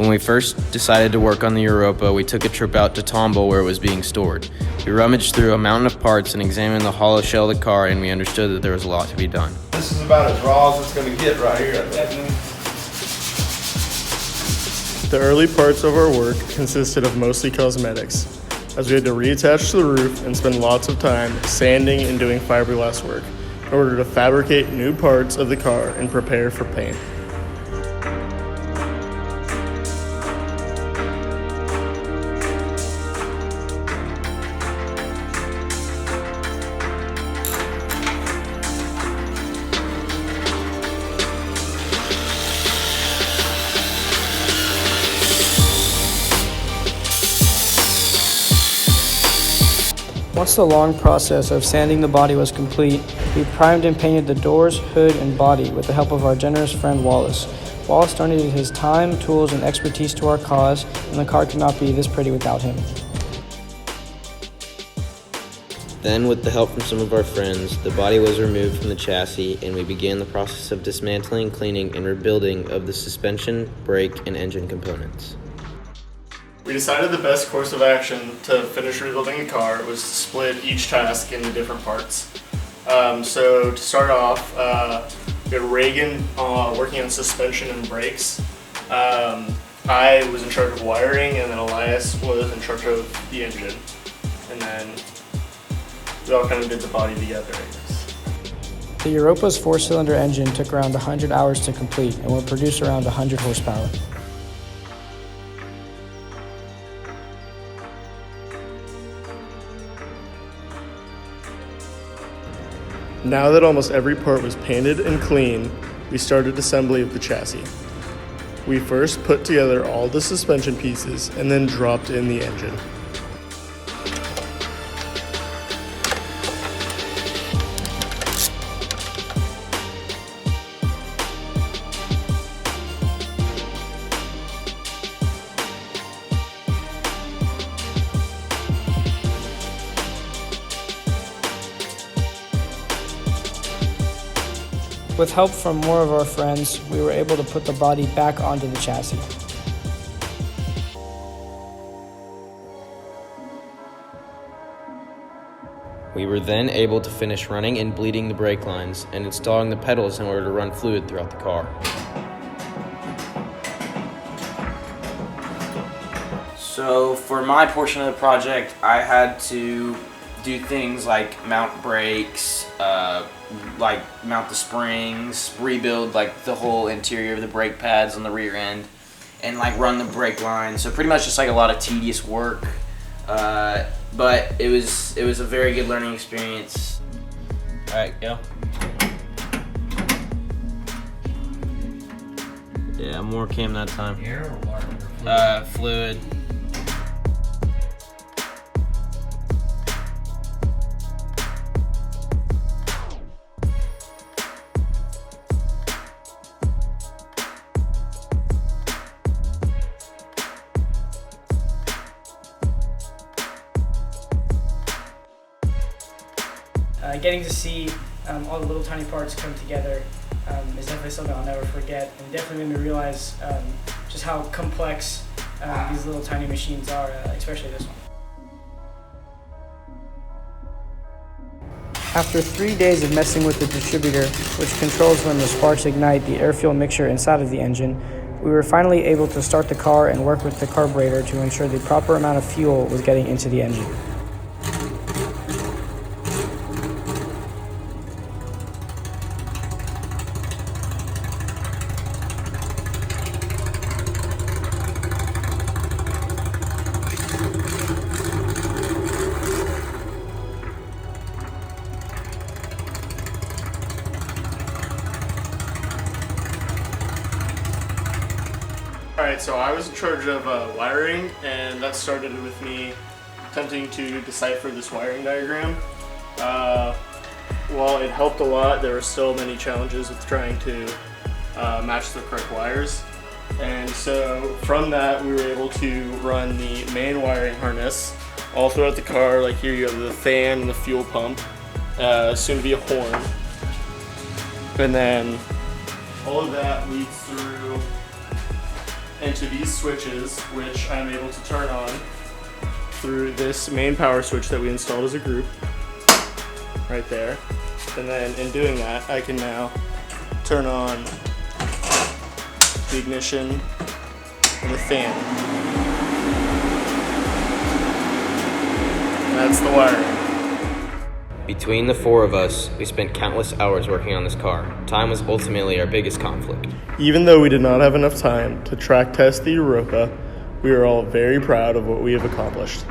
When we first decided to work on the Europa, we took a trip out to Tomball where it was being stored. We rummaged through a mountain of parts and examined the hollow shell of the car, and we understood that there was a lot to be done. This is about as raw as it's going to get right here, I think. The early parts of our work consisted of mostly cosmetics, as we had to reattach to the roof and spend lots of time sanding and doing fiberglass work in order to fabricate new parts of the car and prepare for paint. Once the long process of sanding the body was complete, we primed and painted the doors, hood, and body with the help of our generous friend Wallace. Wallace donated his time, tools, and expertise to our cause, and the car could not be this pretty without him. Then, with the help from some of our friends, the body was removed from the chassis, and we began the process of dismantling, cleaning, and rebuilding of the suspension, brake, and engine components. We decided the best course of action to finish rebuilding a car was to split each task into different parts. So to start off, we had Reagan working on suspension and brakes. I was in charge of wiring, and then Elias was in charge of the engine. And then we all kind of did the body together, I guess. The Europa's 4-cylinder engine took around 100 hours to complete and would produce around 100 horsepower. Now that almost every part was painted and clean, we started assembly of the chassis. We first put together all the suspension pieces and then dropped in the engine. With help from more of our friends, we were able to put the body back onto the chassis. We were then able to finish running and bleeding the brake lines and installing the pedals in order to run fluid throughout the car. So for my portion of the project, I had to do things like mount brakes, like mount the springs, rebuild like the whole interior of the brake pads on the rear end, and like run the brake line. So pretty much just like a lot of tedious work, but it was a very good learning experience. All right, go. Yeah, more cam that time. Air or water? Fluid. Getting to see all the little tiny parts come together is definitely something I'll never forget, and definitely made me realize just how complex these little tiny machines are, especially this one. After 3 days of messing with the distributor, which controls when the sparks ignite the air-fuel mixture inside of the engine, we were finally able to start the car and work with the carburetor to ensure the proper amount of fuel was getting into the engine. Alright, so I was in charge of wiring, and that started with me attempting to decipher this wiring diagram. While it helped a lot, there were still many challenges with trying to match the correct wires. And so from that, we were able to run the main wiring harness all throughout the car. Like here you have the fan and the fuel pump, soon to be a horn. And then all of that leads through into these switches, which I'm able to turn on through this main power switch that we installed as a group, right there. And then in doing that, I can now turn on the ignition and the fan. That's the wiring. Between the four of us, we spent countless hours working on this car. Time was ultimately our biggest conflict. Even though we did not have enough time to track test the Europa, we are all very proud of what we have accomplished.